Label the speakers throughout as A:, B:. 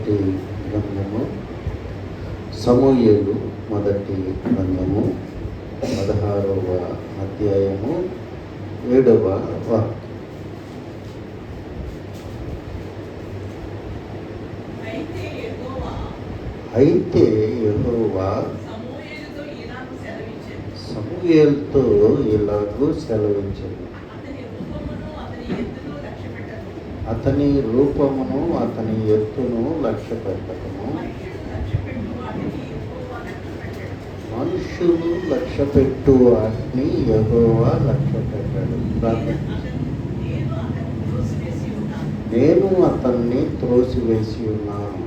A: మొదటి గ్రంథము సమూయేలు మొదటి గ్రంథము 16వ అధ్యాయము 7వ వాక్యం. అయితే యెహోవా సమూయేలుతో ఇలాగూ సెలవించాడు, అతని రూపమును అతని ఎత్తును లక్ష్య పెట్టకము. మనుషులు లక్ష్య పెట్టు వాటిని యెహోవా లక్ష్య పెట్టాడు. నేను అతన్ని త్రోసివేసి ఉన్నాను.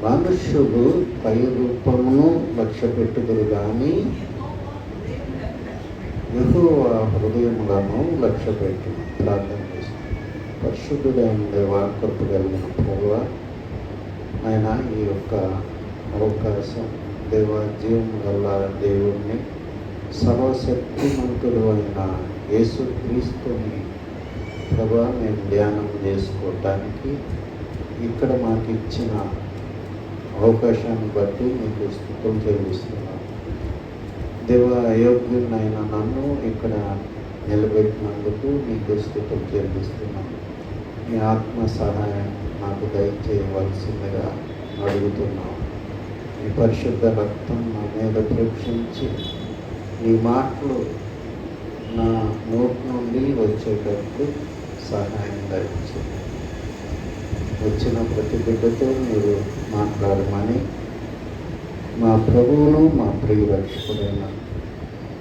A: మనుషులు పై రూపమును లక్ష్య పెట్టుదురు కానీ యెహోవా హృదయములను లక్ష్య పెట్టు. ప్రార్థన చేస్తాను. పరిశుద్ధుడైన దేవా, కృప కలిగిన ప్రభువా, ఆయన ఈ యొక్క అవకాశం దేవా, జీవము గల దేవుణ్ణి, సర్వశక్తిమంతుడు అయిన యేసుక్రీస్తుని ప్రభా మేము ధ్యానం చేసుకోవటానికి ఇక్కడ మాకు ఇచ్చిన అవకాశాన్ని బట్టి మీకు స్తుతులు చెల్లిస్తున్నాను. దేవ, అయోగ్యునైన నన్ను ఇక్కడ నిలబెట్టినందుకు మీకు స్తుతులు చెల్లిస్తున్నాను. మీ ఆత్మ సహాయం నాకు దయచేయవలసిందిగా అడుగుతున్నాను. మీ పరిశుద్ధ రక్తం నా మీద ప్రేక్షించి ఈ మాటలు నా నోటి నుండి వచ్చేటప్పుడు సహాయం దయచేయండి. వచ్చిన ప్రతి బిడ్డతో మీరు మాట్లాడమని మా ప్రభువును మా ప్రియ రక్షకుడైన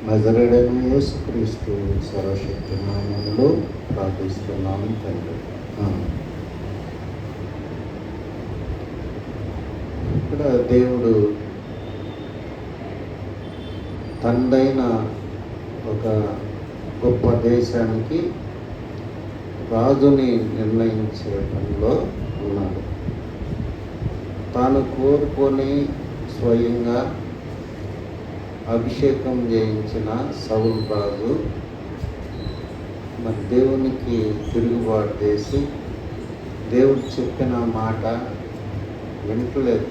A: నజరేయుడైన యేసుక్రీస్తు సర్వశక్తి నామములో ప్రార్థిస్తున్నాను తండ్రి. ఇక్కడ దేవుడు తండ్రైన ఒక గొప్ప దేశానికి రాజుని నిర్ణయించే పనిలో ఉన్నాడు. తాను కోరుకొని స్వయంగా అభిషేకం చేయించిన సౌలు రాజు మరి దేవునికి తిరుగుబాటు చేసి దేవుడు చెప్పిన మాట వింటలేదు.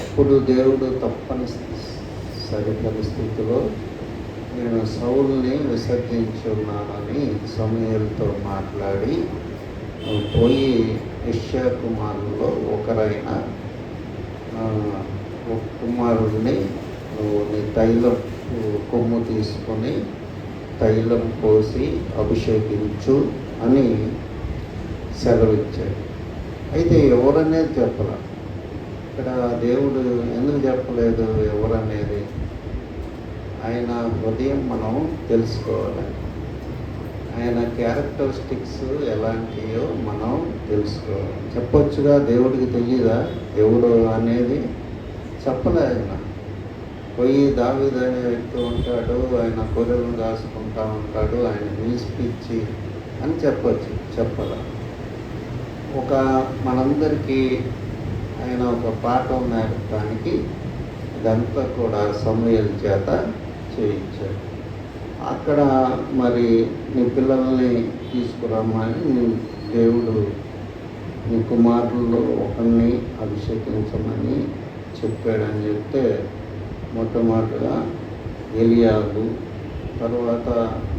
A: ఇప్పుడు దేవుడు తప్పనిసరి పరిస్థితిలో నేను సౌలుని విసర్జించున్నానని సమూయేలుతో మాట్లాడి పోయి యెష్యా కుమారుల్లో ఒకరైన ఒక కుమారుడిని నీ తైలం కొమ్ము తీసుకొని తైలం పోసి అభిషేకించు అని సెలవిచ్చాడు. అయితే ఎవరనేది చెప్పాల. ఇక్కడ దేవుడు ఎందుకు చెప్పలేదు ఎవరనేది? ఆయన హృదయం మనం తెలుసుకోవాలి. ఆయన క్యారెక్టరిస్టిక్స్ ఎలాంటివో మనం తెలుసుకోవాలి. చెప్పొచ్చుగా, దేవుడికి తెలియదా ఎవడు అనేది? చెప్పలే. ఆయన పోయి దావీదు అనే వ్యక్తి ఉంటాడు, ఆయన గొర్రెలను కాసుకుంటా ఉంటాడు, ఆయన పిలిచి అని చెప్పచ్చు. చెప్పాల. ఒక మనందరికీ ఆయన ఒక పాఠం నేర్పడానికి ఇదంతా కూడా సమూయేలు చేత చేయించాడు. అక్కడ మరి నీ పిల్లల్ని తీసుకురమ్మని దేవుడు నీ కుమారుల్లో ఒకరిని అభిషేకించమని చెప్పాడని చెప్తే మొట్టమొదటిగా ఎలియాబు, తర్వాత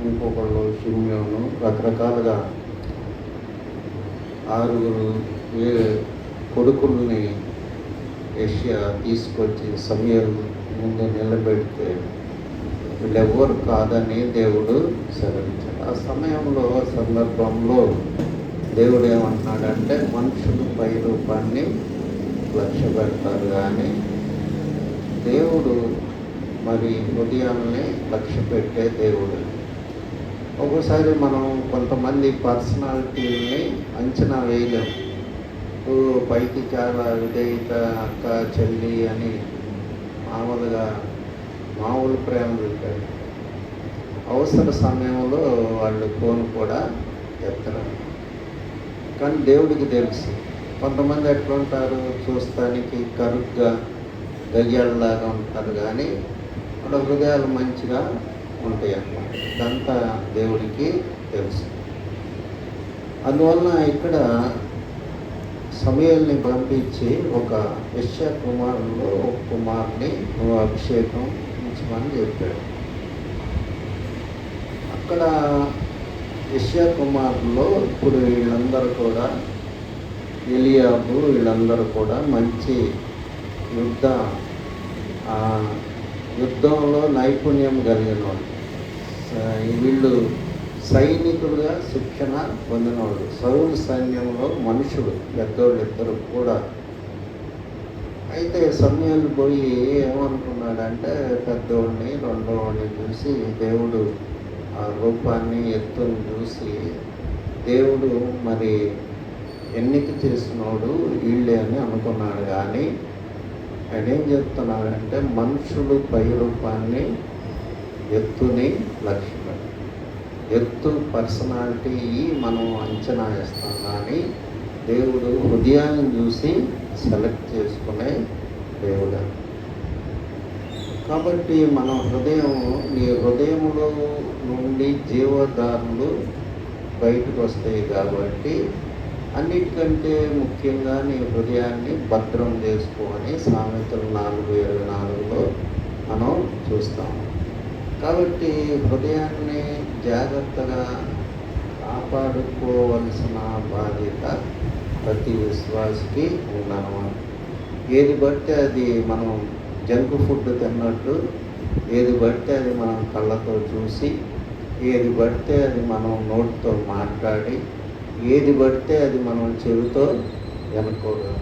A: ఇంకొకళ్ళు షిమ్యోను, రకరకాలుగా 6 కొడుకుల్ని యెష్యా తీసుకొచ్చి సమూయేలు ముందు నిలబెడితే వీళ్ళెవ్వరు కాదని దేవుడు సెలవించాడు. ఆ సమయంలో సందర్భంలో దేవుడు ఏమంటున్నాడంటే, మనుషులు పై రూపాన్ని లక్ష్య పెడతారు కానీ దేవుడు మరి హృదయాన్ని లక్ష్య పెట్టే దేవుడు. ఒక్కోసారి మనం కొంతమంది పర్సనాలిటీని అంచనా వేయలేం. పైకి చాలా విధేయత, అక్క చెల్లి అని మామూలు ప్రేమ చూపాడు. అవసర సమయంలో వాళ్ళు ఫోన్ కూడా ఎత్తరు. కానీ దేవుడికి తెలుసు. కొంతమంది ఎట్లా ఉంటారు, చూస్తానికి కరుగ్గా దయ్యాలలాగా ఉంటారు కానీ వాళ్ళ హృదయాలు మంచిగా ఉంటాయి అన్నమాట. ఇదంతా దేవుడికి తెలుసు. అందువలన ఇక్కడ సమూయేలుని పంపించి ఒక యెష్షయి కుమారుల్లో ఒక కుమారుని నువ్వు అభిషేకం ఉంచమని చెప్పాడు. అక్కడ యెష్షయి కుమారుల్లో ఇప్పుడు వీళ్ళందరూ కూడా ఎలియాబు వీళ్ళందరూ కూడా మంచి యుద్ధంలో నైపుణ్యం కలిగిన వాళ్ళు. వీళ్ళు సైనికులుగా శిక్షణ పొందినవాడు. సౌలు సైన్యంలో మనుషులు పెద్దోళ్ళు ఇద్దరు కూడా. అయితే సమూయేలు పోయి ఏమనుకున్నాడంటే పెద్దోడిని రెండోవాడిని చూసి దేవుడు ఆ రూపాన్ని ఎత్తుని చూసి దేవుడు మరి ఎన్నిక చేసినోడు వీళ్ళే అని అనుకున్నాడు. కానీ ఆయన ఏం చెప్తున్నాడంటే మనుషులు పై రూపాన్ని ఎత్తుని లక్ష్యం ఎత్తు పర్సనాలిటీ మనం అంచనా వేస్తాం, కానీ దేవుడు హృదయాన్ని చూసి సెలెక్ట్ చేసుకునే దేవుడు. కాబట్టి మన నీ హృదయంలో నుండి జీవధారులు బయటకు వస్తాయి. కాబట్టి అన్నిటికంటే ముఖ్యంగా నీ హృదయాన్ని భద్రం చేసుకోని సామెతలు 4:24 మనం చూస్తాం. కాబట్టి హృదయాన్ని జాగ్రత్తగా కాపాడుకోవలసిన బాధ్యత ప్రతి విశ్వాసికి ఉందన్నమాట. ఏది బట్టి అది మనం జంక్ ఫుడ్ తిన్నట్టు, ఏది బట్టి అది మనం కళ్ళతో చూసి, ఏది పడితే అది మనం నోటితో మాట్లాడి, ఏది పడితే అది మనం చెవితో వినకూడదు.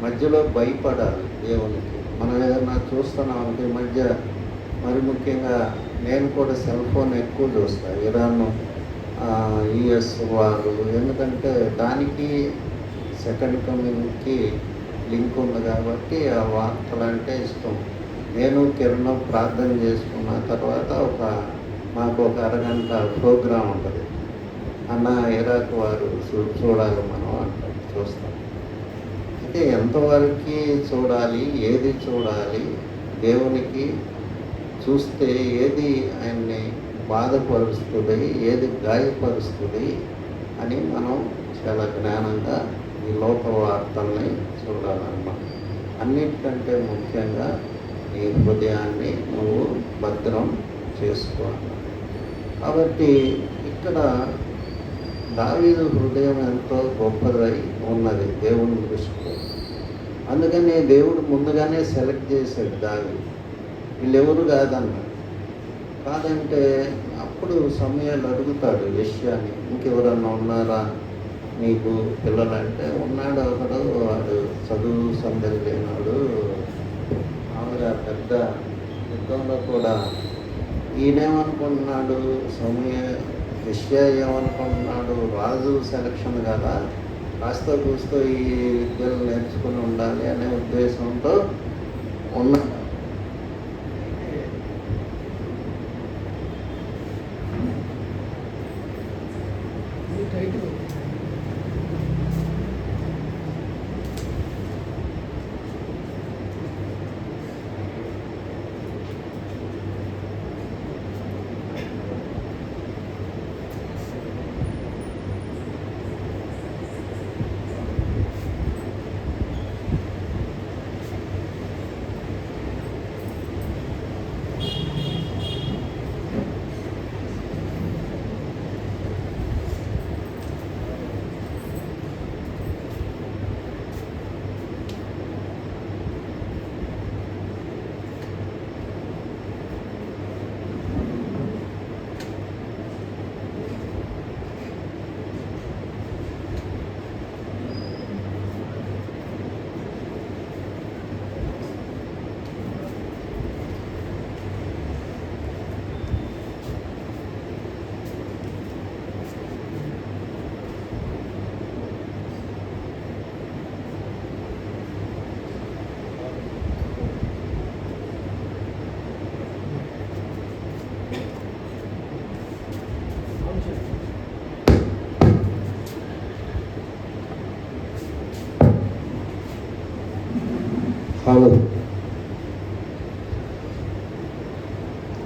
A: మధ్యలో భయపడాలి దేవునికి. మనం ఏదైనా చూస్తున్నాం అంటే ఈ మధ్య మరి ముఖ్యంగా నేను కూడా సెల్ ఫోన్ ఎక్కువ చూస్తాను. ఇరాన్ యుఎస్ వారు, ఎందుకంటే దానికి సెకండ్ కమింగ్కి లింక్ ఉంది కాబట్టి ఆ వార్తలు అంటే ఇష్టం. నేను కిరణం ప్రార్థన చేసుకున్న తర్వాత మాకు ఒక అరగంట ప్రోగ్రాం ఉంటుంది. అన్న ఇరాక్ వారు చూడాలి మనం అంటారు, చూస్తాం. అయితే ఎంతవరకు చూడాలి, ఏది చూడాలి, దేవునికి చూస్తే ఏది ఆయన్ని బాధపరుస్తుంది, ఏది గాయపరుస్తుంది అని మనం చాలా జ్ఞానంగా ఈ లోక వార్తల్ని చూడాలన్నమాట. అన్నిటికంటే ముఖ్యంగా నీ హృదయాన్ని నువ్వు భద్రం చేసుకోవాలి. కాబట్టి ఇక్కడ దావీదు హృదయం ఎంతో గొప్పదై ఉన్నది దేవుని దృష్టిలో. అందుకని దేవుడు ముందుగానే సెలెక్ట్ చేశాడు దావీదు. వీళ్ళెవరు కాదన్నాడు. కాదంటే అప్పుడు సమూయేలు అడుగుతాడు యెష్షయిని, ఇంకెవరన్నా ఉన్నారా నీకు పిల్లలంటే, ఉన్నాడు ఒకడు, వాడు చదువు సందడి లేనాడు, మామూలుగా పెద్ద యుద్ధంలో కూడా. ఈయనేమనుకుంటున్నాడు యెష్షయి ఏమనుకుంటున్నాడు, రాజు సెలక్షన్ కదా, కాస్త కూస్తో ఈ విద్యలు నేర్చుకుని ఉండాలి అనే ఉద్దేశంతో ఉన్నాడు.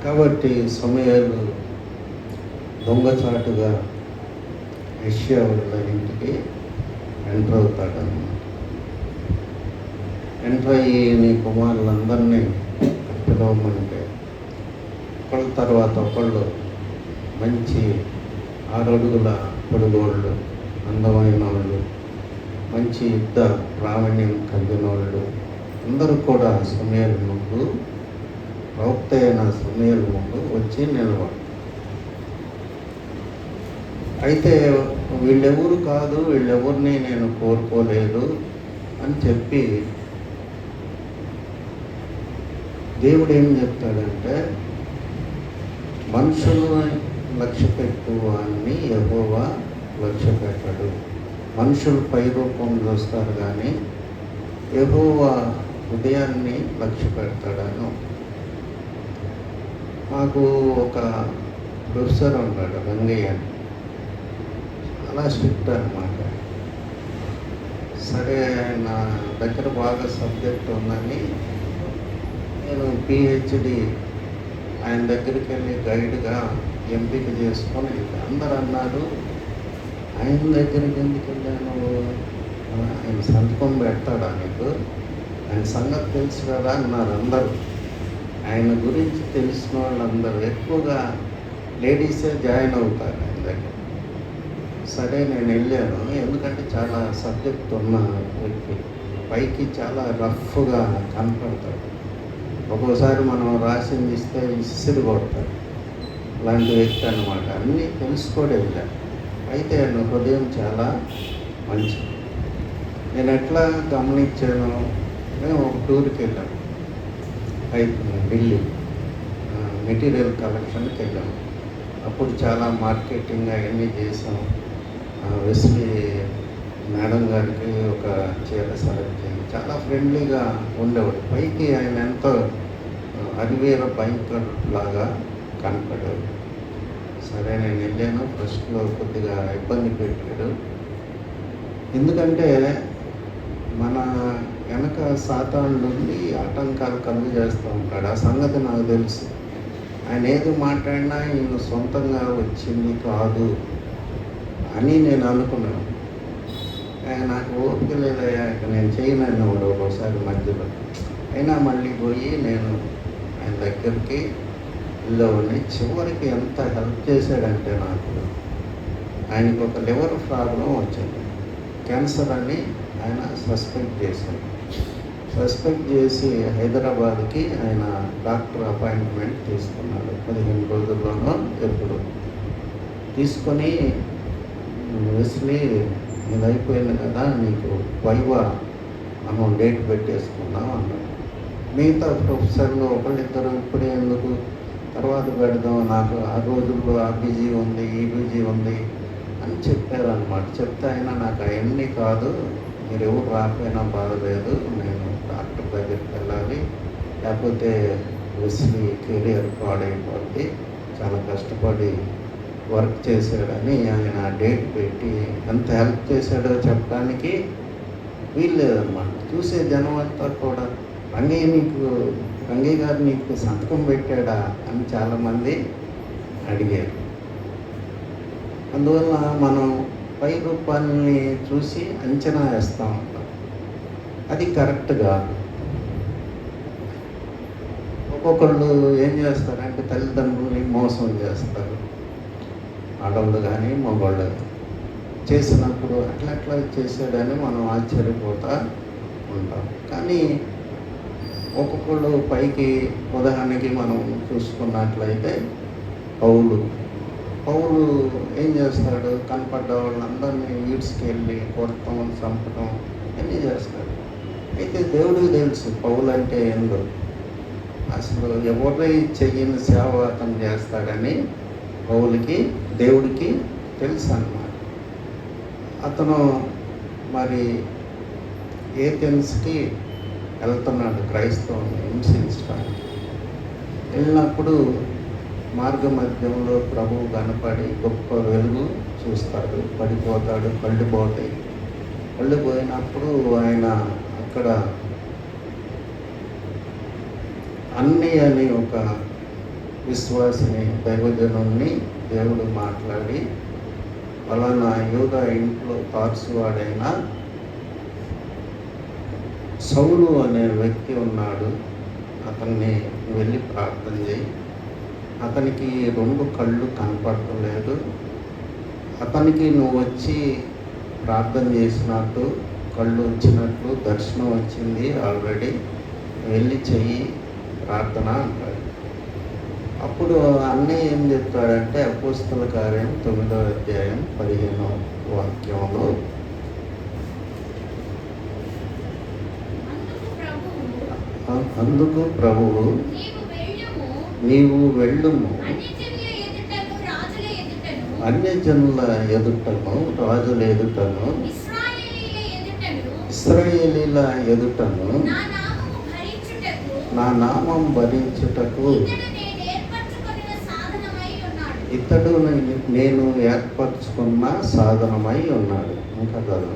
A: కాబట్టి సమూయేలు దొంగచాటుగా యెష్షయి వాళ్ళ ఇంటికి ఎంటర్ అవుతాడన్నమాట. ఎంటర్ అయ్యి నీ కుమారులందరినీ పిలవమంటే ఒకళ్ళ తర్వాత ఒకళ్ళు మంచి 6 అడుగుల పొడుగోళ్ళు, అందమైన వాళ్ళు, మంచి యుద్ధ ప్రావీణ్యం కలిగిన వాళ్ళు అందరూ కూడా సమూయేలు ముందు, ప్రవక్త అయిన సమూయేలు ముందు వచ్చి నిలబడు. అయితే వీళ్ళెవరు కాదు, వీళ్ళెవరిని నేను కోరుకోలేదు అని చెప్పి దేవుడు ఏం చెప్తాడంటే, మనుషులను లక్ష్య పెట్టు అని యెహోవా లక్ష్య పెట్టడు. మనుషులు పై రూపం చూస్తారు కానీ యెహోవా హృదయాన్ని లక్ష్య పెడతాడని. మాకు ఒక ప్రొఫెసర్ ఉన్నాడు, రంగయ్య, చాలా స్ట్రిక్ట్ అనమాట. సరే, నా దగ్గర బాగా సబ్జెక్ట్ ఉందని నేను పిహెచ్డి ఆయన దగ్గరికి వెళ్ళి గైడ్గా ఎంపిక చేసుకొని అందరు అన్నారు, ఆయన దగ్గరికి ఎందుకు వెళ్ళాను, ఆయన సంతకం పెడతాడా నీకు, ఆయన సంగతి తెలుసు కదా అన్నారు అందరూ. ఆయన గురించి తెలిసిన వాళ్ళందరూ ఎక్కువగా లేడీసే జాయిన్ అవుతారు ఆయన దగ్గర. సరే, నేను వెళ్ళాను. ఎందుకంటే చాలా సబ్జెక్ట్ ఉన్న వ్యక్తి, పైకి చాలా రఫ్గా కనపడతాడు. ఒక్కోసారి మనం రాసింది ఇస్తే ఇసిరి కొడతాడు. అలాంటి వ్యక్తి అన్నమాట. అన్నీ తెలుసుకోవడం వెళ్ళాను. అయితే ఆయన హృదయం చాలా మంచిది. నేను ఎట్లా గమనించాను, మేము ఒక టూర్కి వెళ్ళాము, ఢిల్లీ మెటీరియల్ కలెక్షన్కి వెళ్ళాము. అప్పుడు చాలా మార్కెటింగ్ అవన్నీ చేసాం. వెస్లీ మేడం గారికి ఒక చీర సెలెక్ట్ చేయండి. చాలా ఫ్రెండ్లీగా ఉండేవాడు. పైకి ఆయన ఎంతో అరివేర భయంకర్ లాగా కనపడేవాడు. సరే, నేను వెళ్ళాను. ఫస్ట్లో కొద్దిగా ఇబ్బంది పెట్టాడు. ఎందుకంటే మన వెనక సాతాను నుండి ఆటంకాలు కలుగు చేస్తూ ఉంటాడు. ఆ సంగతి నాకు తెలుసు. ఆయన ఏది మాట్లాడినా ఈయన సొంతంగా వచ్చింది కాదు అని నేను అనుకున్నాను. నాకు ఓపిక లేదయ్యా, ఇక నేను చేయనని వాడు ఒకసారి మధ్యలో. అయినా మళ్ళీ పోయి నేను ఆయన దగ్గరికి వెళ్ళవని చివరికి ఎంత హెల్ప్ చేశాడంటే, నాకు ఆయనకు ఒక లివర్ ప్రాబ్లం వచ్చింది, క్యాన్సర్ అని ఆయన సస్పెక్ట్ చేశాడు. సస్పెక్ట్ చేసి హైదరాబాద్కి ఆయన డాక్టర్ అపాయింట్మెంట్ తీసుకున్నాడు. 15 రోజుల్లోనో ఎప్పుడు తీసుకొని, వెస్లీ ఇది అయిపోయింది కదా, నీకు వైవా మనం డేట్ పెట్టేసుకున్నాం అన్నాడు. మిగతా ప్రొఫెసర్లు ఒకళ్ళిద్దరు ఇప్పుడే ఎందుకు, తర్వాత పెడదాం, నాకు ఆ రోజుల్లో ఆ బిజీ ఉంది, ఈ బిజీ ఉంది అని చెప్పారనమాట. చెప్తే అయినా నాకు అవన్నీ కాదు, మీరు ఎవరు రాకపోయినా బాధలేదు, నేను డాక్టర్ దగ్గరికి వెళ్ళాలి, లేకపోతే వెస్లీ కెరియర్ పాడైపోద్ది, చాలా కష్టపడి వర్క్ చేశాడని ఆయన డేట్ పెట్టి ఎంత హెల్ప్ చేశాడో చెప్పడానికి వీల్లేదన్నమాట. చూసే జనం అంతా కూడా రంగయ్య గారు నీకు సంతకం పెట్టాడా అని చాలామంది అడిగారు. అందువల్ల మనం పై రూపాన్ని చూసి అంచనా వేస్తూ ఉంటాం. అది కరెక్ట్ కాదు. ఒక్కొక్కళ్ళు ఏం చేస్తారంటే తల్లిదండ్రుల్ని మోసం చేస్తారు. ఆడవాళ్ళు కానీ మగవాళ్ళు చేసినప్పుడు అట్లా చేసాడని మనం ఆశ్చర్యపోతూ ఉంటాం. కానీ ఒక్కొక్కళ్ళు పైకి, ఉదాహరణకి మనం చూసుకున్నట్లయితే పౌలు ఏం చేస్తాడు, కనపడ్డ వాళ్ళందరినీ ఈడ్చుకెళ్ళి కొడతాం, చంపడం అన్నీ చేస్తాడు. అయితే దేవుడికి తెలుసు పౌలు అంటే ఏందో, అసలు ఎవరి చెయ్యని సేవ అతను చేస్తాడని పౌలుకి దేవుడికి తెలుసు అన్నమాట. అతను మరి ఏథెన్స్కి వెళ్తున్నాడు క్రైస్తవుని హింసించడానికి. వెళ్ళినప్పుడు మార్గ మధ్యంలో ప్రభువు కనపడి గొప్ప వెలుగు చూస్తాడు, పడిపోతాడు, కళ్ళు పోతాయి. కళ్ళు పోయినప్పుడు ఆయన అక్కడ అన్నీ అని ఒక విశ్వాసిని, దైవజనుల్ని దేవుడు మాట్లాడి, ఫలానా యూదా ఇంట్లో తార్సువాడైన సౌలు అనే వ్యక్తి ఉన్నాడు, అతన్ని వెళ్ళి ప్రార్థన చేయి. అతనికి 2 కళ్ళు కనపడలేదు. అతనికి నువ్వు వచ్చి ప్రార్థన చేసినట్టు కళ్ళు వచ్చినట్లు దర్శనం వచ్చింది ఆల్రెడీ, వెళ్ళి చెయ్యి ప్రార్థన అంటాడు. అప్పుడు అన్నయ్య ఏం చెప్తాడంటే అపోస్తల కార్యం 9వ అధ్యాయం 15వ వాక్యంలో, అందుకు ప్రభువు నీవు వెళ్ళుము, అన్యజనుల ఎదుటను రాజుల ఎదుటను ఇశ్రాయేలీల ఎదుటను నా నామం భరించుటకు ఇతడు నేను ఏర్పరచుకున్న సాధనమై ఉన్నాడు. ఇంకా కదా,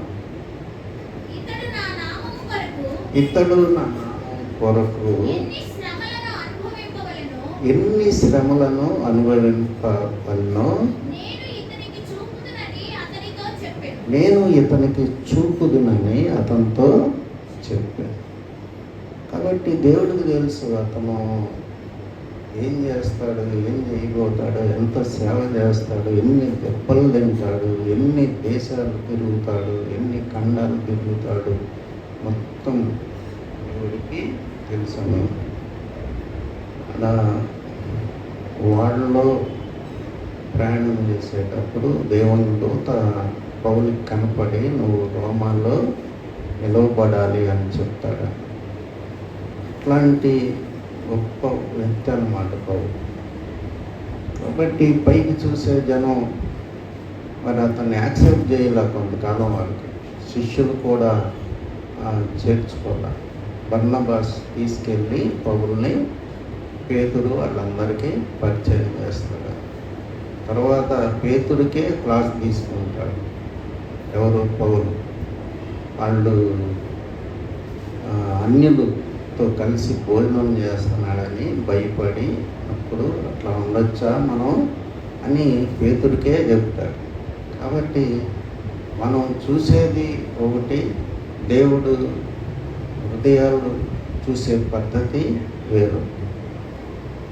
A: ఇతడు నా నామం కొరకు ఎన్ని శ్రమలను అనుభవింపవలనో నేను ఇతనికి చూపుదునని అతనితో చెప్పాను. కాబట్టి దేవుడికి తెలుసు అతను ఏం చేస్తాడు, ఏం చేయబోతాడు, ఎంత సేవ చేస్తాడు, ఎన్ని దెబ్బలు తింటాడు, ఎన్ని దేశాలు తిరుగుతాడు, ఎన్ని ఖండాలు తిరుగుతాడు, మొత్తం దేవుడికి తెలుసు. అలా వాళ్ళలో ప్రయాణం చేసేటప్పుడు దేవుని దూత పౌలుకి కనపడి నువ్వు రోమాల్లో నిలవబడాలి అని చెప్తాడు. అట్లాంటి గొప్ప వ్యక్తి అన్నమాట పౌలు. కాబట్టి పైకి చూసే జనం మరి అతన్ని యాక్సెప్ట్ చేయలే కొంతకాలం వరకు. శిష్యులు కూడా చేర్చుకోలే. బర్నబాస్ తీసుకెళ్ళి పౌలుని పేతురు వాళ్ళందరికీ పరిచయం చేస్తాడు. తర్వాత పేతుడికే క్లాస్ తీసుకుంటాడు. ఎవరు? పౌలు. వాళ్ళు అన్యులతో కలిసి భోజనం చేస్తున్నాడని భయపడి అప్పుడు అట్లా ఉండొచ్చా మనం అని పేతుడికే చెప్తాడు. కాబట్టి మనం చూసేది ఒకటి, దేవుడు హృదయాలు చూసే పద్ధతి వేరు.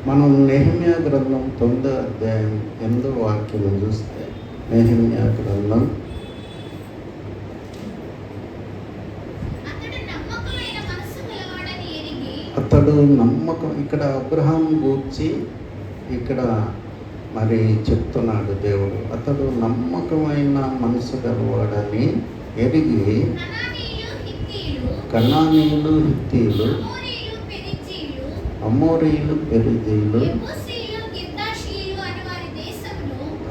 A: మనం నెహెమ్యా గ్రంథం 9వ అధ్యాయం 8వ వాక్యం చూస్తే, నెహెమ్యా గ్రంథం అతడు నమ్మకం, ఇక్కడ అబ్రహాం గూర్చి ఇక్కడ మరి చెప్తున్నాడు దేవుడు. అతడు నమ్మకమైన మనసు గలవాడని ఎరిగి కనానీయులు, హిత్తీయులు, అమోరీయులు, పెరిజీయులు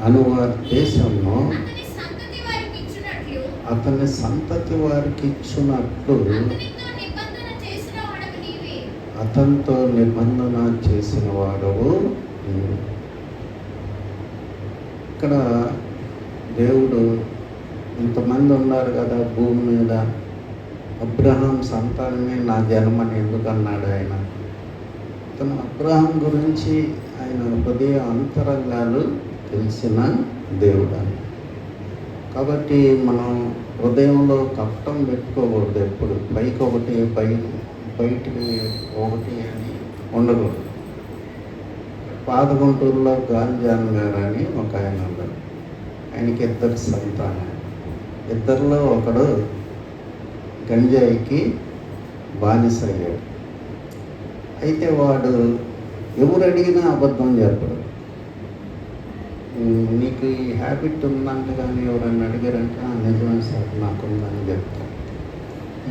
A: అనువారి దేశంలో అతని సంతతి వారికి ఇచ్చినట్లు అతనితో నిబంధన చేసిన వాడవు. ఇక్కడ దేవుడు ఇంతమంది ఉన్నారు కదా భూమి మీద, అబ్రహాం సంతానమే నా జన్మని ఎందుకు అన్నాడు ఆయన? తను అబ్రహాం గురించి ఆయన హృదయ అంతరంగాలు తెలిసిన దేవుడు. కాబట్టి మనం హృదయంలో కష్టం పెట్టుకోకూడదు. ఎప్పుడు పైకి ఒకటి బయటికి ఒకటి అని ఉండకూడదు. పాదగుంటూరులో గాంజాన్ గారు అని ఒక ఆయన ఉన్నాడు. ఆయనకి 2 సంతానం. 2లో ఒకడు గంజాయికి బానిస అయ్యాడు. అయితే వాడు ఎవరు అడిగినా అబద్ధం చెప్పడు. నీకు ఈ హ్యాబిట్ ఉందంట కానీ ఎవరన్నా అడిగారంటే నిజమే సార్ నాకుందని చెప్తాను.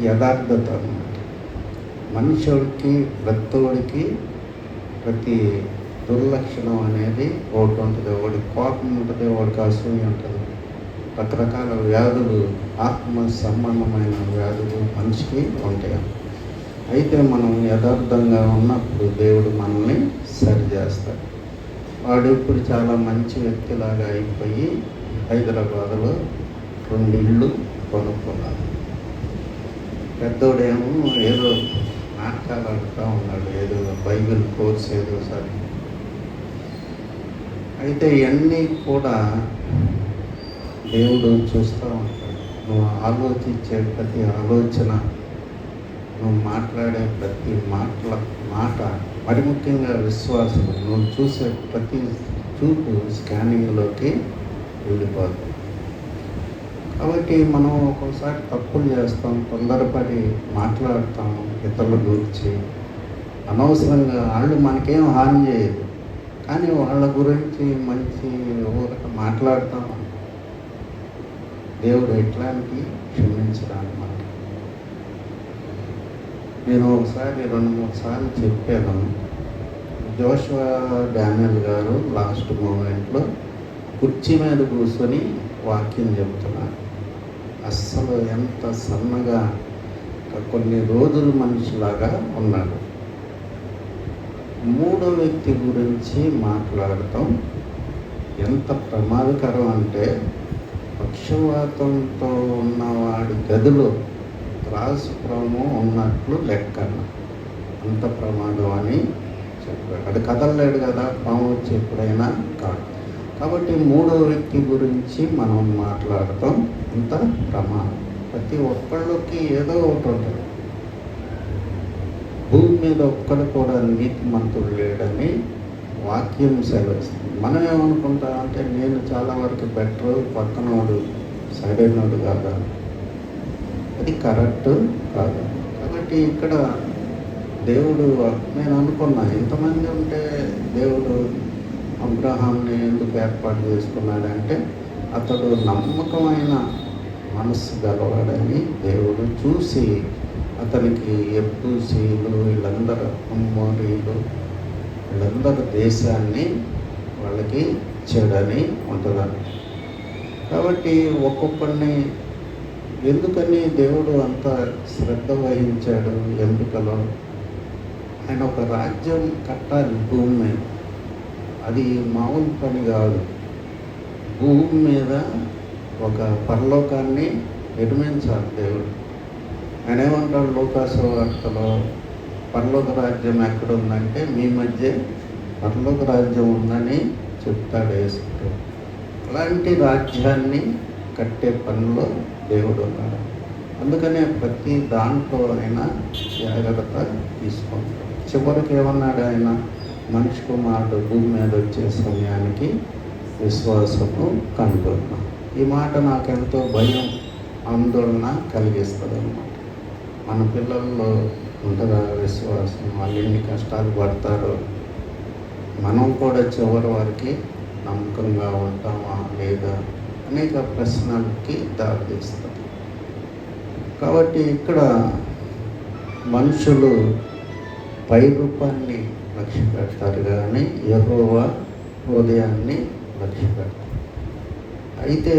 A: యథార్థత అన్నమాట. మనుషుడికి ప్రతోడికి ప్రతి దుర్లక్షణం అనేది ఒకటి ఉంటుంది. ఒకటి కోపం ఉంటుంది, ఒకటికి అసూయ ఉంటుంది. రకరకాల వ్యాధులు, ఆత్మ సంబంధమైన వ్యాధులు మనిషికి ఉంటాయి. అయితే మనం యథార్థంగా ఉన్నప్పుడు దేవుడు మనల్ని సరి చేస్తాడు. వాడు ఇప్పుడు చాలా మంచి వ్యక్తిలాగా అయిపోయి హైదరాబాద్లో 2 ఇళ్ళు కొనుక్కున్నాడు. పెద్దోడేమో ఏదో నాటకాలు ఆడుతూ ఉన్నాడు, ఏదో బైబిల్ కోర్స్ ఏదో సరే. అయితే ఇవన్నీ కూడా దేవుడు చూస్తూ ఉంటాడు. నువ్వు ఆలోచించే ప్రతి ఆలోచన, నువ్వు మాట్లాడే ప్రతి మాట మరి ముఖ్యంగా విశ్వాసం, నువ్వు చూసే ప్రతి చూపు స్కానింగ్లోకి వెళ్ళిపోతుంది. కాబట్టి మనం ఒక్కోసారి తప్పులు చేస్తాం, తొందరపడి మాట్లాడతాం ఇతరుల గురించి. అనవసరంగా వాళ్ళు మనకేం హాని చేయదు, కానీ వాళ్ళ గురించి మంచి ఊరక మాట్లాడతాం. దేవుడు ఎట్లాంటి క్షమించడానికి మనకి. నేను ఒకసారి 2-3 సార్లు చెప్పాను. జోషువా డానియల్ గారు లాస్ట్ మూమెంట్లో కుర్చీ మీద కూర్చొని వాక్యం చెప్తున్నారు. అస్సలు ఎంత సన్నగా కొన్ని రోజుల మనిషిలాగా ఉన్నాడు. మూడో వ్యక్తి గురించి మాట్లాడటం ఎంత ప్రమాదకరం అంటే, పక్షవాతంతో ఉన్నవాడి గదిలో రాసుప్రము ఉన్నట్లు లెక్కన, అంత ప్రమాదం అని చెప్పాడు. అది కదలలేడు కదా, పాము వచ్చి ఎప్పుడైనా కాదు. కాబట్టి మూడో వ్యక్తి గురించి మనం మాట్లాడటం ఇంత ప్రమాదం. ప్రతి ఒక్కళ్ళకి ఏదో ఒకటి ఉంటుంది. భూమి మీద ఒక్కడు కూడా నీతిమంతుడు లేడని వాక్యం సెలవిస్తుంది. మనం ఏమనుకుంటామంటే నేను చాలా వరకు బెటర్, పక్కనోడు సరైనోడు కాదా, అది కరెక్ట్ కాదు. కాబట్టి ఇక్కడ దేవుడు, నేను అనుకున్నా ఇంతమంది ఉంటే దేవుడు అబ్రహాంని ఎందుకు ఏర్పాటు చేసుకున్నాడంటే, అతడు నమ్మకమైన మనస్సు గలవాడని దేవుడు చూసి అతనికి ఎబ్బూసీలు వీళ్ళందరూ, అమ్మోరీలు వీళ్ళందరూ దేశాన్ని వాళ్ళకి ఇచ్చాడని ఉంటుందని. కాబట్టి ఒక్కొక్కరిని ఎందుకని దేవుడు అంత శ్రద్ధ వహించాడు ఎంపికలో? ఆయన ఒక రాజ్యం కట్టాలి భూమి మీద. అది మామూలు పని కాదు. భూమి మీద ఒక పరలోకాన్ని నిర్మించాలి దేవుడు. ఆయన ఏమంటాడు లోకాసు వార్తలో, పరలోక రాజ్యం ఎక్కడుందంటే మీ మధ్య పరలోక రాజ్యం ఉందని చెప్తాడు యేసు. అలాంటి రాజ్యాన్ని కట్టే పనిలో దేవుడు ఉన్నాడు. అందుకనే ప్రతి దాంట్లో అయినా జాగ్రత్త తీసుకుంటాడు. చివరికి ఏమన్నాడు ఆయన, మనిషి కుమారుడు భూమి మీద వచ్చే సమయానికి విశ్వాసము కనుగొన్నా. ఈ మాట నాకెంతో భయం, ఆందోళన కలిగిస్తుంది అన్నమాట. మన పిల్లల్లో ఉంటుందా విశ్వాసం? వాళ్ళు ఎన్ని కష్టాలు పడతారో, మనం కూడా చివరి వారికి నమ్మకంగా ఉంటామా లేదా అనేక ప్రశ్నలకి దారితీస్తాం. కాబట్టి ఇక్కడ మనుషులు పై రూపాన్ని లక్ష్య పెడతారు కానీ యెహోవా హృదయాన్ని లక్ష్య పెడతారు. అయితే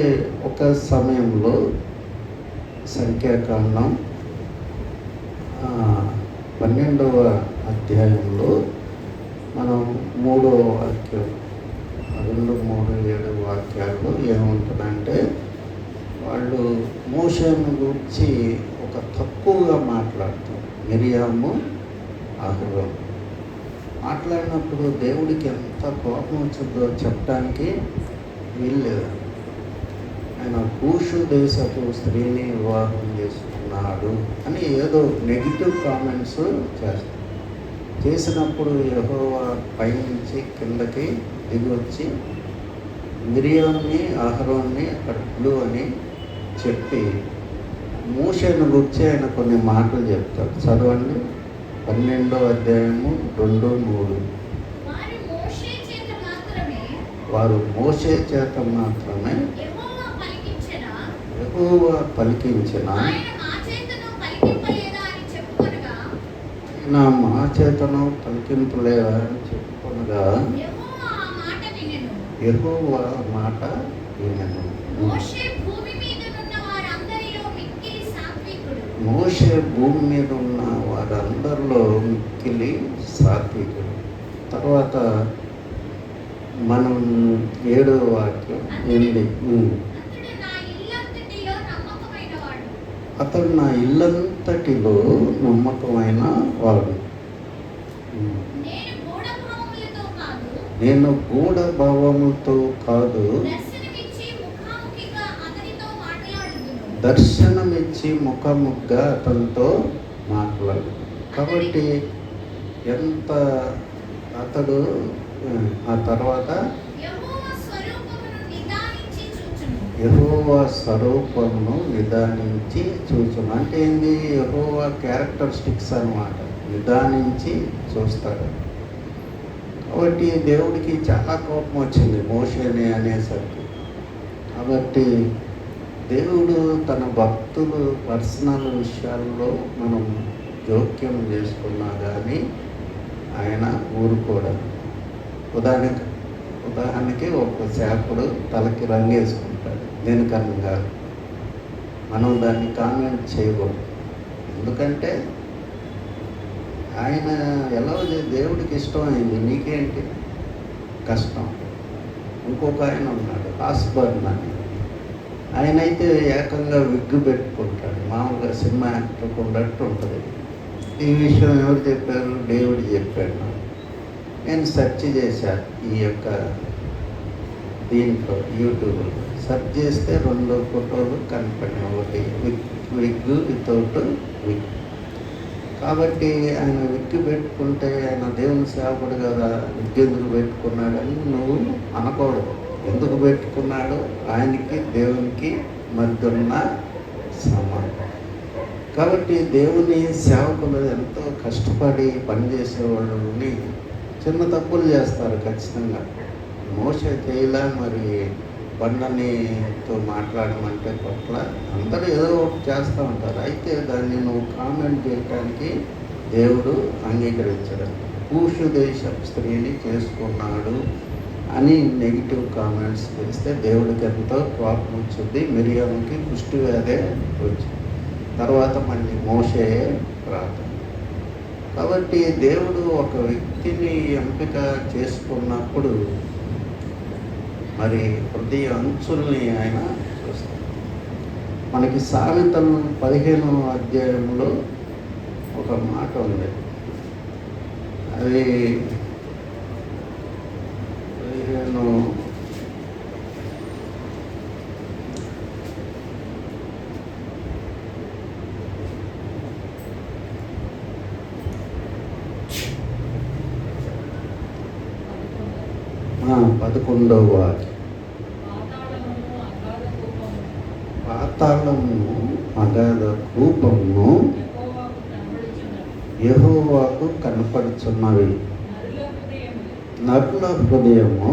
A: ఒక సమయంలో సంఖ్యాకాండం 12వ అధ్యాయంలో మనం 3వ వాక్యం, 2, 3, 7 వాక్యాల్లో ఏముంటుందంటే, వాళ్ళు మోషేను గురించి ఒక తక్కువగా మాట్లాడతారు. మిరియాము, అహరోను మాట్లాడినప్పుడు దేవుడికి ఎంత కోపం వచ్చిందో చెప్పడానికి వీల్లేదు. ఆయన కూషు దేశపు స్త్రీని వివాహం చేసుకున్నాడు అని ఏదో నెగిటివ్ కామెంట్స్ చేసినప్పుడు యెహోవా పైనుంచి కిందకి దిగి వచ్చి మిరియాన్ని, అహరోన్ని అక్కడ పిలు అని చెప్పి మోషేను గురించి ఆయన కొన్ని మాటలు చెప్తాడు. చదవండి 12వ అధ్యాయము 2, 3. వారు మోషే చేత మాత్రమే యెహోవా పలికించిన, ఆయన మా చేతను పలికింపలేదా అని చెప్పుకొనగా యెహోవా మాట వినెను. మోషే భూమి మీద ఉన్న వారందరిలో మిక్కిలి సాత్వికుడు. తర్వాత మనం 7వ వాక్యం 8. అతడు నా ఇల్లంతటిలో నమ్మకమైన వాడు. నేను గూఢ భావములతో కాదు, దర్శనమిచ్చి ముఖముగ్గా అతనితో మాటలు. కాబట్టి ఎంత అతడు ఆ తర్వాత యెహోవా స్వరూపమును నిదానించి చూచును. అంటే ఏంది? యెహోవా క్యారెక్టరిస్టిక్స్ అన్నమాట. నిదానించి చూస్తాడు. కాబట్టి దేవుడికి చాలా కోపం వచ్చింది మోషేని అనేసరికి. కాబట్టి దేవుడు తన భక్తులు పర్సనల్ విషయాల్లో మనం జోక్యం చేసుకున్నా కానీ ఆయన ఊరుకోడు. ఉదాహరణకి ఒక చేపడు తలకి రంగేసుకుంటాడు, దేనికన్నా కాదు. మనం దాన్ని కామెంట్ చేయకూడదు. ఎందుకంటే ఆయన ఎలా దేవుడికి ఇష్టమైంది, నీకేంటి కష్టం. ఇంకొక ఆయన ఉన్నాడు హాస్బర్న్ అని. ఆయన అయితే ఏకంగా విగ్గు పెట్టుకుంటాడు. మామూలుగా సినిమా యాక్టర్కి ఉన్నట్టు ఉంటుంది. ఈ విషయం ఎవరు చెప్పారు? దేవుడు చెప్పాడు నాకు. నేను సెర్చ్ చేశాను ఈ యొక్క దీంట్లో యూట్యూబ్లో. సెర్చ్ చేస్తే 2 ఫోటోలు కనపడినాయి. ఒకటి విగ్ వితౌట్ విగ్. కాబట్టి ఆయన విగ్గు పెట్టుకుంటే ఆయన దేవుని సేవకుడు కదా, విగ్గు ఎందుకు పెట్టుకున్నాడని నువ్వు అనకూడదు. ఎందుకు పెట్టుకున్నాడు? ఆయనకి దేవునికి మధ్య ఉన్న సంబంధం. కాబట్టి దేవుని సేవకులు ఎంతో కష్టపడి పనిచేసేవాళ్ళని చిన్న తప్పులు చేస్తారు ఖచ్చితంగా. మోషే చేయలా, మరి బండనితో మాట్లాడమంటే పట్ల అందరూ ఏదో ఒకటి చేస్తూ ఉంటారు. అయితే దాన్ని నువ్వు కామెంట్ చేయడానికి దేవుడు అంగీకరించడం. కూషు దేశపు స్త్రీని చేసుకున్నాడు అని నెగిటివ్ కామెంట్స్ చేస్తే దేవుడికి ఎంతో కోపం వచ్చింది. మిరియాముకి కుష్టి వ్యాధే వచ్చింది. తర్వాత మళ్ళీ మోషే రాత. కాబట్టి దేవుడు ఒక వ్యక్తిని ఎంపిక చేసుకున్నప్పుడు మరి హృదయ అంచుల్ని ఆయన చూస్తాడు. మనకి సామెతలు 15వ అధ్యాయంలో ఒక మాట ఉంది. అది 15 11వ పాతాళము అగాధ కూపము యెహోవాకు కనపడుచున్నవి. నరుల హృదయము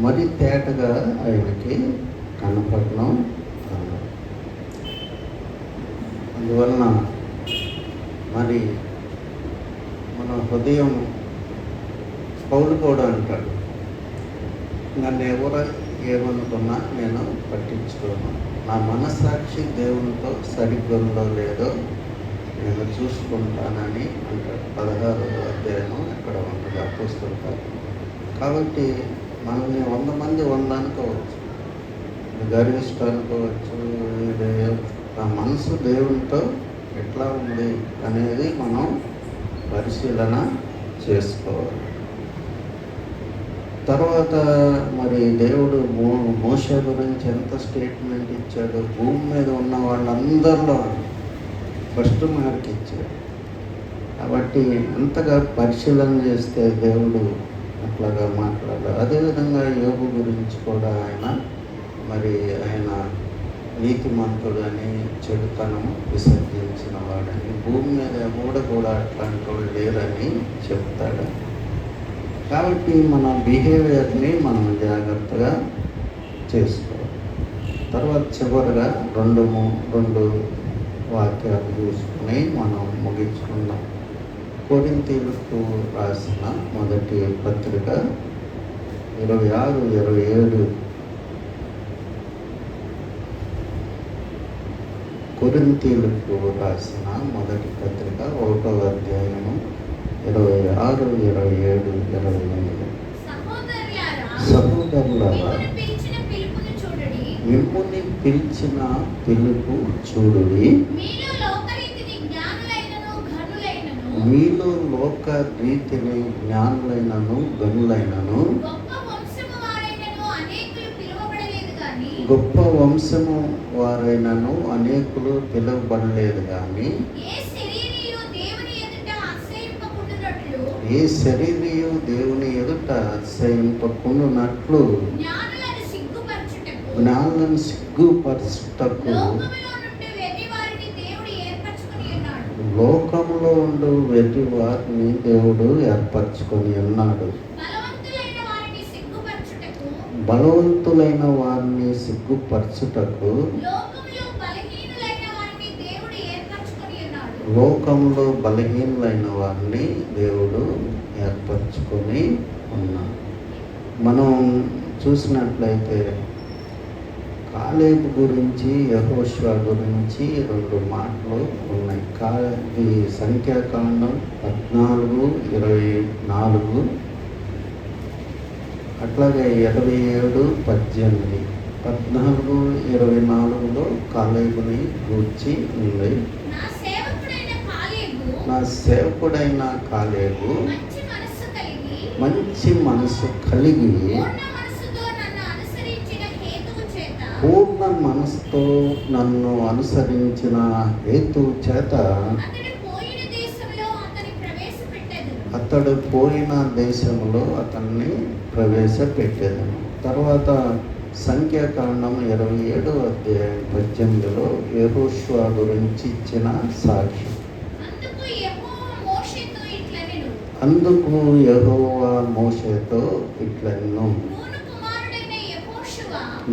A: మరి తేటగా ఆయనకి కనపడను. అందువలన మరి మన హృదయం, పౌలు కూడా అంటాడు, నన్ను ఎవరు ఏమనుకున్నా నేను పట్టించుకోను, నా మనస్సాక్షి దేవునితో సరిగ్గుందో లేదో నేను చూసుకుంటానని అంటాడు. 16వ అధ్యాయం అక్కడ ఉంటుంది అపోస్తలుడు. కాబట్టి మనల్ని 100 మంది 100 అనుకోవచ్చు, గర్విష్ట అనుకోవచ్చు. నా మనసు దేవునితో ఎట్లా ఉంది అనేది మనం పరిశీలన చేసుకోవాలి. తర్వాత మరి దేవుడు మోషే గురించి ఎంత స్టేట్మెంట్ ఇచ్చాడు. భూమి మీద ఉన్న వాళ్ళందరిలో ఫస్ట్ మార్క్ ఇచ్చాడు. కాబట్టి అంతగా పరిశీలన చేస్తే దేవుడు అట్లాగా మాట్లాడారు. అదేవిధంగా యోబు గురించి కూడా ఆయన నీతిమంతుడు అని, చెడుతనం విసర్జించిన వాడని, భూమి మీద కూడా అట్లాంటి వాళ్ళు లేరని చెప్తాడు. కాబట్టి మన బిహేవియర్ని మనం జాగ్రత్తగా చేసుకోవాలి. తర్వాత చివరిగా 2 వాక్యాలు చూసుకుని మనం ముగించుకుందాం. కొరింథీయులకు రాసిన మొదటి పత్రిక 26-27. కొరింథీయులకు రాసిన మొదటి పత్రిక 1వ అధ్యాయము 26, 27, 28. సహోదరులారా, మిమ్ముని పిలిచిన పిలుపు చూడుడి. మీలో లోక రీతిని జ్ఞానులైనను గనులైనను గొప్ప వంశము వారైనను అనేకులు పిలువబడలేదు కానీ
B: ఏ శరీరీయు దేవుని ఎదుట అతిశయింపకుండునట్లు
A: ఏ శరీరియు దేవుని ఎదుట అతిశయింపకుండునట్లు
B: జ్ఞానులను సిగ్గుపరచుటకు
A: జ్ఞానులను సిగ్గుపరచుటకు
B: లోకములో నుండి వెర్రి వారిని దేవుడు ఏర్పరచుకొని ఉన్నాడు.
A: లోకములో ఉండు వెర్రి వారిని దేవుడు ఏర్పరచుకొని ఉన్నాడు.
B: బలవంతులైన వారిని సిగ్గుపరచుటకు
A: బలవంతులైన వారిని సిగ్గుపరచుటకు
B: లోకములో బలహీనులైన వారిని దేవుడు ఏర్పరచుకొని ఉన్నాడు.
A: లోకంలో బలహీనులైన వారిని దేవుడు ఏర్పరచుకొని ఉన్నాడు. మనం చూసినట్లయితే కాలేబు గురించి యెహోషువ గురించి 2 మాటలు ఉన్నాయి. ఇది సంఖ్యాకాండం 14:24, అట్లాగే 27:18. 14:24లో కాలేబుని గూర్చి ఉంది.
B: నా సేవకుడైన కాలేబు
A: నా సేవకుడైన కాలేబు
B: మంచి మనస్సు కలిగి
A: పూర్ణ మనసుతో నన్ను అనుసరించిన హేతువు చేత అతడు పోయిన దేశంలో అతన్ని ప్రవేశపెట్టేదను. తర్వాత సంఖ్యాకాండం 27:18లో యెహోషువ గురించి ఇచ్చిన సాక్ష్యం. అందుకు యెహోవా మోషేతో ఇట్లనెను,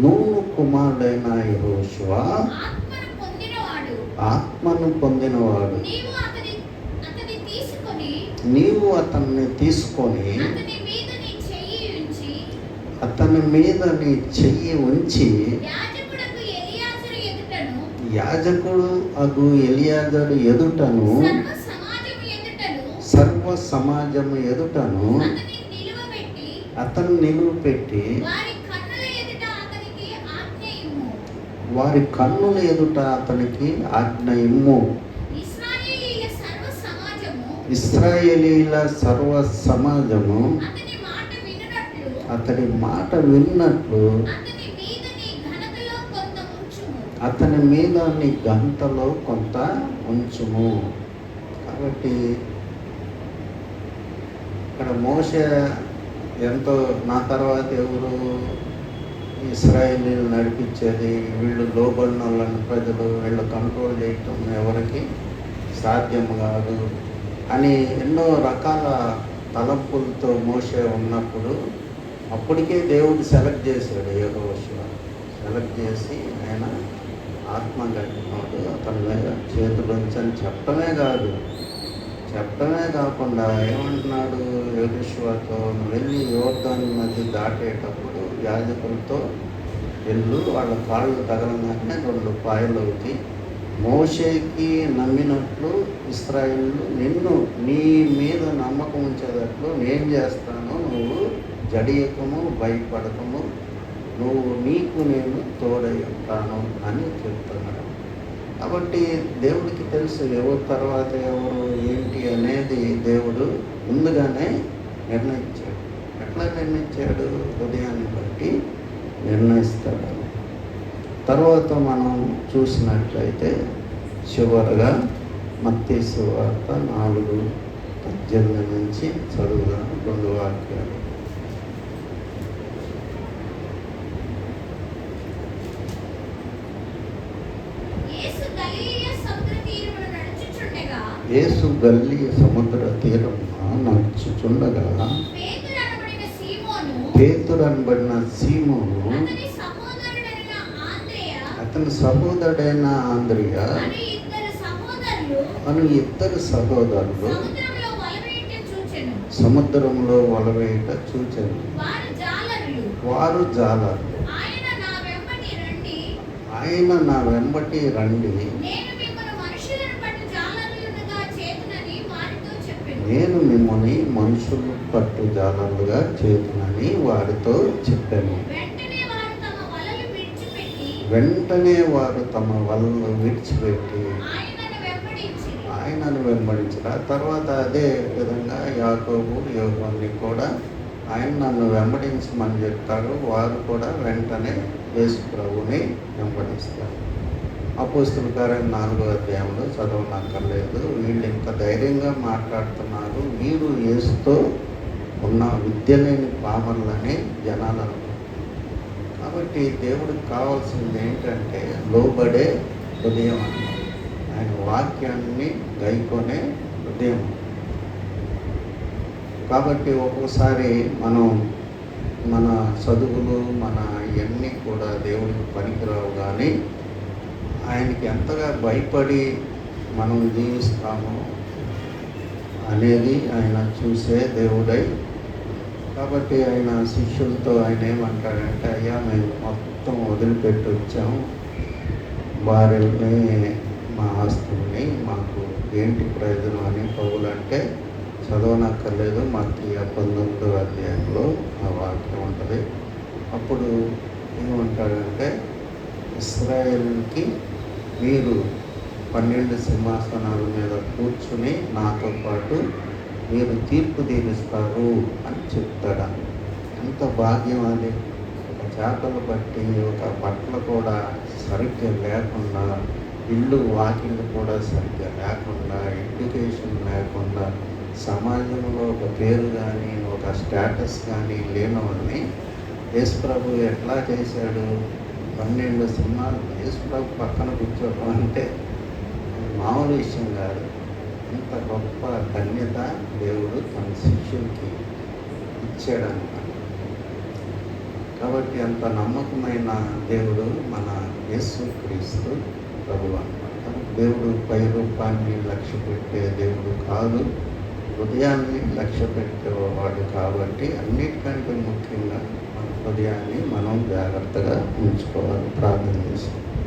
A: నూను కుమారుడైన యెహోషువ ఆత్మను పొందినవాడు, నీవు అతన్ని తీసుకొని అతని మీద నీ చెయ్యి ఉంచి యాజకుడు అగు ఎలియాజరు ఎదుటను సర్వ సమాజము ఎదుటను అతను నిలువపెట్టి వారి కన్నుల ఎదుట అతనికి ఆజ్ఞ ఇమ్ము. ఇశ్రాయేలీల సర్వ సమాజము అతని మాట విన్నట్లు అతని మీద నీ ఘనతలో కొంత ఉంచుము. కాబట్టి ఇక్కడ మోషే ఎంతో, నా తర్వాత ఎవరు ఇశ్రాయేలీలు నడిపించేది, వీళ్ళు లోబడిన వాళ్ళని ప్రజలు వీళ్ళు కంట్రోల్ చేయటం ఎవరికి సాధ్యం కాదు అని ఎన్నో రకాల తలంపులతో మోషే ఉన్నప్పుడు అప్పటికే దేవుడు సెలెక్ట్ చేశాడు. యెహోషువ సెలెక్ట్ చేసి ఆయన ఆత్మ కలిగినాడు, అతని మీద చేతులుంచని చెప్పడమే కాకుండా ఏమంటున్నాడు యెహోషువతో, వెళ్ళి యోర్దాను నది దాటేటప్పుడు యాజకులతో వెళ్ళు, వాళ్ళ కాళ్ళు తగలగానే 2 పాయలు అవుతాయి. మోషేకి నమ్మినట్లు ఇశ్రాయేలు నిన్ను నీ మీద నమ్మకం ఉంచేటట్లు నేను చేస్తాను, నువ్వు జడియకము భయపడకము, నీకు నేను తోడై ఉంటాను అని చెప్తున్నాడు. కాబట్టి దేవుడికి తెలుసు ఎవరు తర్వాత ఎవరు ఏంటి అనేది దేవుడు ముందుగానే నిర్ణయించాడు. ఎట్లా నిర్ణయించాడు? హృదయాన్ని బట్టి నిర్ణయిస్తాడు. తర్వాత మనం చూసినట్లయితే చివరగా మత్తయి సువార్త 4:18 నుంచి చదువుదాం 2 వాక్యాలు. యేసు గలిలయ సముద్ర తీరమున నడుచుచుండగా పేతురు అనబడిన సీమోను అతని సహోదరుడైన ఆంద్రియ అను 2 సహోదరులు సముద్రంలో వలవేయుట చూచెను. వారు జాలరులు. ఆయన నా వెంబటి రండి, నేను మిమ్మల్ని మనుషులు పట్టు జాలరులుగా చేతునని వారితో చెప్పాను. వెంటనే వారు తమ వలలు విడిచిపెట్టి ఆయనను వెంబడించారు. ఆ తర్వాత అదే విధంగా యాకోబు యోహాన్ని కూడా ఆయన నన్ను వెంబడించమని చెప్తాడు. వారు కూడా వెంటనే యేసు ప్రభువుని వెంబడిస్తారు. అపోస్తలుల కార్యం 4వ అధ్యాయంలో చదవనక్కర్లేదు. వీళ్ళు ఇంకా ధైర్యంగా మాట్లాడుతున్నారు. వీరు యేసుతో ఉన్న విద్య లేని పామరులని జనాలు అనుకుంటారు. కాబట్టి దేవుడికి కావాల్సింది ఏంటంటే లోబడే హృదయం అన్నమాట. ఆయన వాక్యాన్ని గైకొనే హృదయం. కాబట్టి ఒక్కోసారి మనం మన చదువులు మన ఇవన్నీ కూడా దేవుడికి పనికిరావు, కానీ ఆయనకి ఎంతగా భయపడి మనం జీవిస్తామో అనేది ఆయన చూసే దేవుడై. కాబట్టి ఆయన శిష్యులతో ఆయన ఏమంటాడంటే, అయ్యా మేము మొత్తం వదిలిపెట్టి వచ్చాము, భార్యల్ని మా ఆస్తుల్ని, మాకు ఏంటి ప్రయోజనం అని పౌలంటే చదవనక్కర్లేదు. మత్తయి 19వ అధ్యాయంలో ఆ వాక్యం ఉంటుంది. అప్పుడు ఏమంటాడంటే, ఇశ్రాయేలుకి మీరు 12 సింహాసనాల మీద కూర్చుని నాతో పాటు మీరు తీర్పు తీరుస్తారు అని చెప్తాడు. ఎంత భాగ్యం అది! ఒక చేపలు బట్టి, ఒక బట్టలు కూడా సరిగ్గా లేకుండా, ఇల్లు వాకిళ్ళు కూడా సరిగ్గా లేకుండా, ఎడ్యుకేషన్ లేకుండా, సమాజంలో ఒక పేరు కానీ ఒక స్టేటస్ కానీ లేని వాళ్ళని యేసుప్రభు ఎట్లా చేశాడు? 12 సింహాలు యేసుప్రభు పక్కన కూర్చోవడం అంటే మామూలు విషయం కాదు. ఇంత గొప్ప ధన్యత దేవుడు తన శిష్యులకి ఇచ్చాడన్నమాట. కాబట్టి అంత నమ్మకమైన దేవుడు మన యేసుక్రీస్తు ప్రభువు అన్నమాట. దేవుడు పై రూపాన్ని లక్ష్య పెట్టే దేవుడు కాదు, హృదయాన్ని లక్ష్య పెట్టేవాడు. కాబట్టి అన్నిటికంటే ముఖ్యంగా మన హృదయాన్ని మనం జాగ్రత్తగా ఉంచుకోవాలి. ప్రార్థన చేసుకోవాలి.